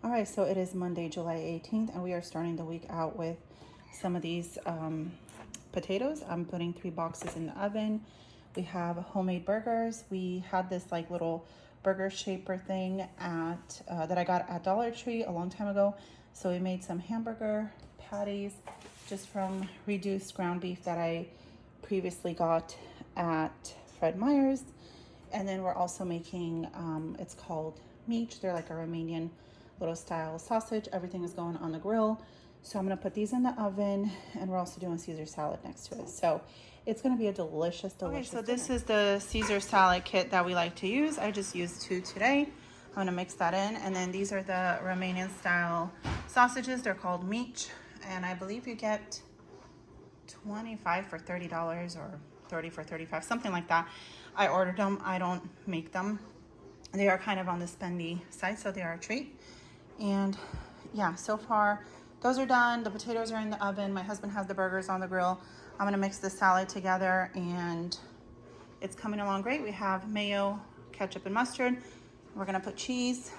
All right, so it is Monday, July 18th, and we are starting the week out with some of these potatoes. I'm putting 3 boxes in the oven. We have homemade burgers. We had this like little burger shaper thing at that I got at Dollar Tree a long time ago. So we made some hamburger patties just from reduced ground beef that I previously got at Fred Meyer's. And then we're also making, it's called meat. They're like a Romanian little style sausage. Everything is going on the grill. So I'm gonna put these in the oven, and we're also doing Caesar salad next to it. So it's gonna be a delicious, delicious. Okay, so this is the Caesar salad kit that we like to use. I just used 2 today. I'm gonna mix that in. And then these are the Romanian style sausages. They're called meat. And I believe you get 25 for $30 or 30 for 35, something like that. I ordered them. I don't make them. They are kind of on the spendy side, so they are a treat. And yeah, so far those are done. The potatoes are in the oven. My husband has the burgers on the grill. I'm gonna mix the salad together, and it's coming along great. We have mayo, ketchup, and mustard. We're gonna put cheese,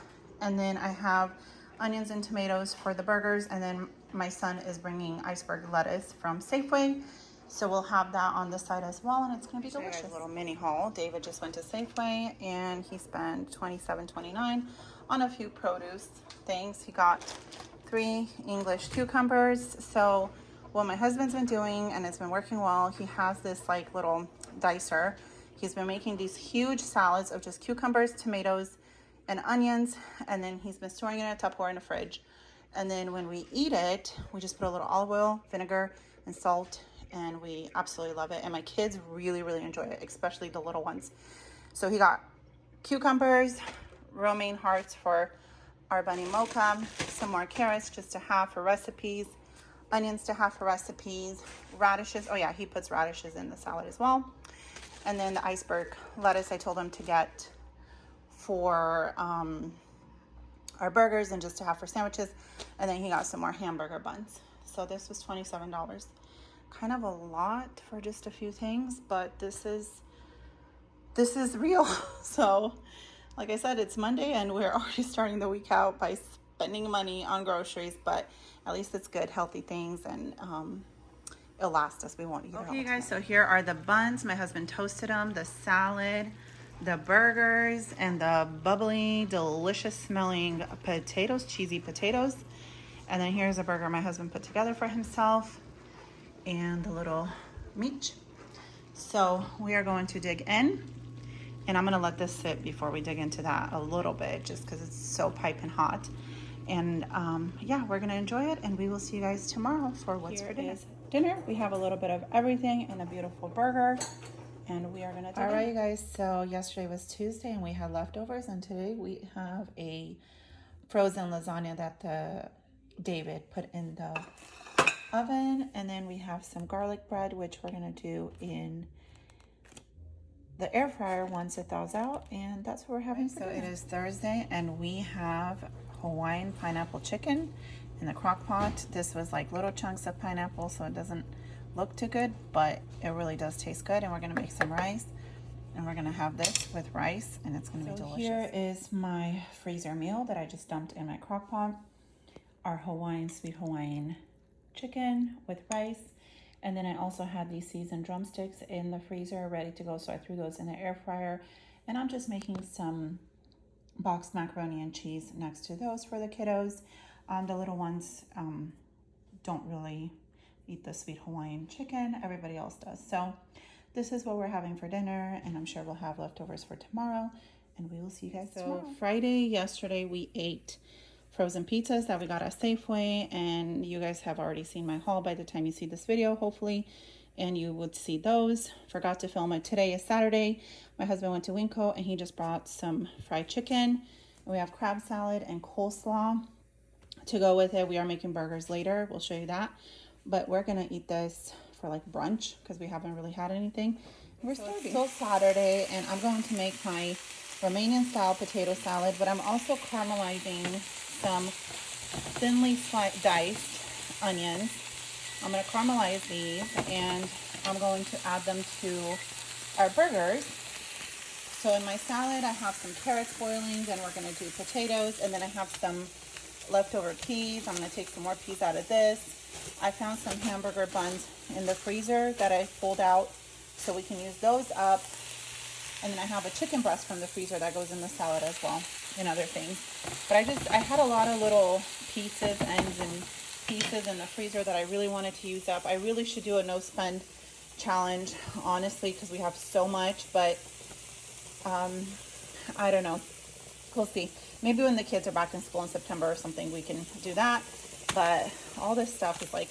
and then I have onions and tomatoes for the burgers, and then my son is bringing iceberg lettuce from Safeway. So we'll have that on the side as well, and it's gonna be delicious. A little mini haul. David just went to Safeway, and he spent $27.29 on a few produce things. He got 3 English cucumbers. So what my husband's been doing, and it's been working well, he has this like little dicer. He's been making these huge salads of just cucumbers, tomatoes, and onions, and then he's been storing it in a Tupperware in the fridge. And then when we eat it, we just put a little olive oil, vinegar, and salt, and we absolutely love it. And my kids really, really enjoy it, especially the little ones. So he got cucumbers, romaine hearts for our bunny mocha, some more carrots just to have for recipes, onions to have for recipes, radishes. Oh yeah, he puts radishes in the salad as well. And then the iceberg lettuce I told him to get for our burgers and just to have for sandwiches. And then he got some more hamburger buns. So this was $27. Kind of a lot for just a few things, but this is real. So like I said, it's Monday and we're already starting the week out by spending money on groceries, but at least it's good, healthy things, and it'll last us. We won't eat it all. Okay, you guys, so here are the buns. My husband toasted them, the salad, the burgers, and the bubbly, delicious smelling potatoes, cheesy potatoes. And then here's a burger my husband put together for himself, and the little meat. So we are going to dig in, and I'm gonna let this sit before we dig into that a little bit, just because it's so piping hot. And yeah, we're gonna enjoy it, and we will see you guys tomorrow for what's for dinner. Dinner, we have a little bit of everything and a beautiful burger, and we are gonna do it. All right, you guys, so yesterday was Tuesday and we had leftovers, and today we have a frozen lasagna that David put in the oven, and then we have some garlic bread, which we're gonna do in the air fryer once it thaws out, and that's what we're having. So it is Thursday, and we have Hawaiian pineapple chicken in the crock pot. This was like little chunks of pineapple, so it doesn't look too good, but it really does taste good. And we're gonna make some rice, and we're gonna have this with rice, and it's gonna be delicious. Here is my freezer meal that I just dumped in my crock pot. Our Hawaiian, sweet Hawaiian chicken with rice. And then I also had these seasoned drumsticks in the freezer ready to go, so I threw those in the air fryer. And I'm just making some boxed macaroni and cheese next to those for the kiddos. The little ones don't really eat the sweet Hawaiian chicken. Everybody else does. So this is what we're having for dinner, and I'm sure we'll have leftovers for tomorrow, and we will see you guys tomorrow. Friday, yesterday, we ate frozen pizzas that we got at Safeway, and you guys have already seen my haul by the time you see this video, hopefully, and you would see those. Forgot to film it. Today is Saturday. My husband went to Winco, and he just brought some fried chicken. We have crab salad and coleslaw to go with it. We are making burgers later. We'll show you that, but we're gonna eat this for like brunch because we haven't really had anything. We're starving. It's still Saturday, and I'm going to make my Romanian style potato salad, but I'm also caramelizing some thinly diced onions. I'm going to caramelize these, and I'm going to add them to our burgers. So in my salad, I have some carrots boiling, then we're going to do potatoes, and then I have some leftover peas. I'm gonna take some more peas out of this. I found some hamburger buns in the freezer that I pulled out, so we can use those up. And then I have a chicken breast from the freezer that goes in the salad as well, and other things. But I had a lot of little pieces, ends and pieces in the freezer that I really wanted to use up. I really should do a no spend challenge, honestly, because we have so much, but I don't know. We'll see. Maybe when the kids are back in school in September or something, we can do that. But all this stuff is like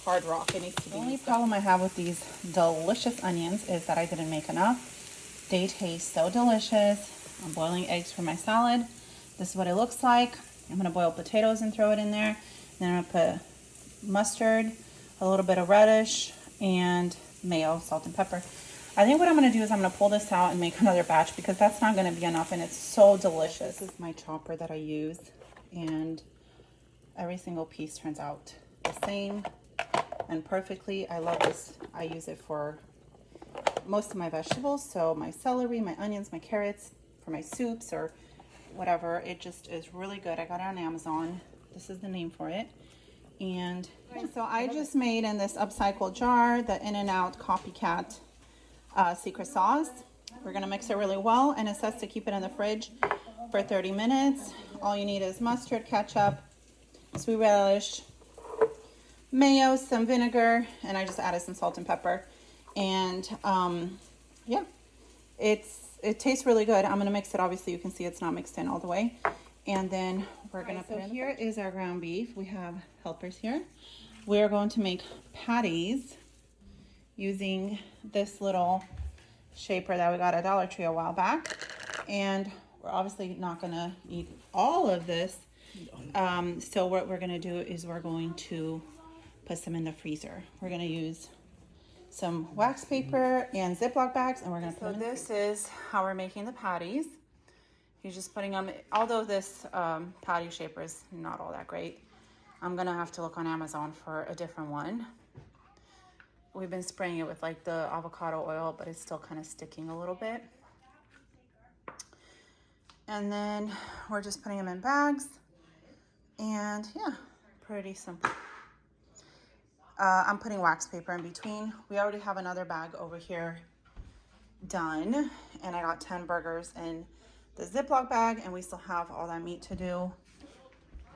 hard rock. It needs to be. The only problem I have with these delicious onions is that I didn't make enough. They taste so delicious. I'm boiling eggs for my salad. This is what it looks like. I'm gonna boil potatoes and throw it in there. Then I'm gonna put mustard, a little bit of radish, and mayo, salt and pepper. I think what I'm gonna do is I'm gonna pull this out and make another batch because that's not gonna be enough, and it's so delicious. This is my chopper that I use, and every single piece turns out the same and perfectly. I love this. I use it for most of my vegetables, so my celery, my onions, my carrots, for my soups or whatever. It just is really good. I got it on Amazon. This is the name for it. And so I just made in this upcycled jar the In-N-Out Copycat secret sauce. We're gonna mix it really well, and it says to keep it in the fridge for 30 minutes. All you need is mustard, ketchup, sweet relish, mayo, some vinegar, and I just added some salt and pepper. And yeah, it tastes really good. I'm gonna mix it. Obviously you can see it's not mixed in all the way. And then we're gonna put in. Here is our ground beef. We have helpers here. We're going to make patties using this little shaper that we got at Dollar Tree a while back. And we're obviously not gonna eat all of this. So what we're gonna do is we're going to put some in the freezer. We're gonna use some wax paper and Ziploc bags, and we're gonna put them in the freezer. So this is how we're making the patties. You're just putting them, although this patty shaper is not all that great, I'm gonna have to look on Amazon for a different one. We've been spraying it with like the avocado oil, but it's still kind of sticking a little bit. And then we're just putting them in bags, and yeah, pretty simple. I'm putting wax paper in between. We already have another bag over here done, and I got 10 burgers in the Ziploc bag, and we still have all that meat to do.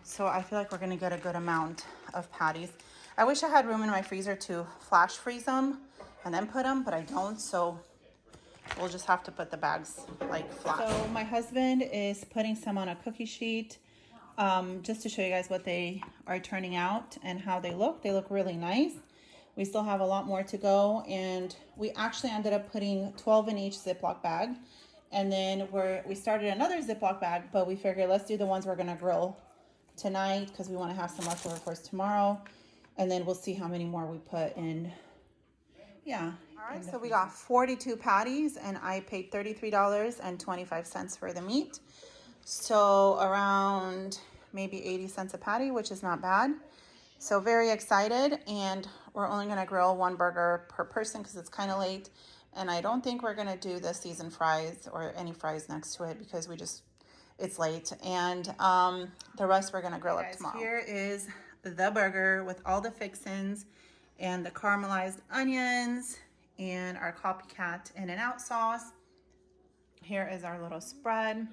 So I feel like we're gonna get a good amount of patties. I wish I had room in my freezer to flash freeze them and then put them, but I don't, so we'll just have to put the bags like flat. So my husband is putting some on a cookie sheet, just to show you guys what they are turning out and how they look. They look really nice. We still have a lot more to go, and we actually ended up putting 12 in each Ziploc bag. And then we started another Ziploc bag, but we figured let's do the ones we're gonna grill tonight because we want to have some leftover for us tomorrow. And then we'll see how many more we put in. Yeah. All right, so we got 42 patties, and I paid $33.25 for the meat. So around maybe 80 cents a patty, which is not bad. So very excited, and we're only gonna grill one burger per person because it's kind of late. And I don't think we're gonna do the seasoned fries or any fries next to it because it's late. And the rest we're gonna grill up tomorrow. Here is the burger with all the fixins and the caramelized onions and our Copycat In-N-Out sauce. Here is our little spread.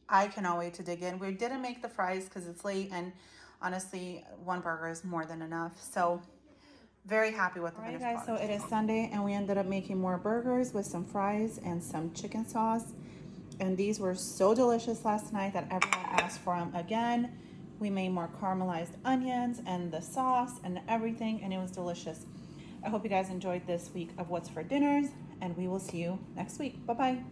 I cannot wait to dig in. We didn't make the fries because it's late, and honestly, one burger is more than enough. So very happy with the finished product. So it is Sunday, and we ended up making more burgers with some fries and some chicken sauce. And these were so delicious last night that everyone asked for them again. We made more caramelized onions and the sauce and everything, and it was delicious. I hope you guys enjoyed this week of What's for Dinners, and we will see you next week. Bye-bye.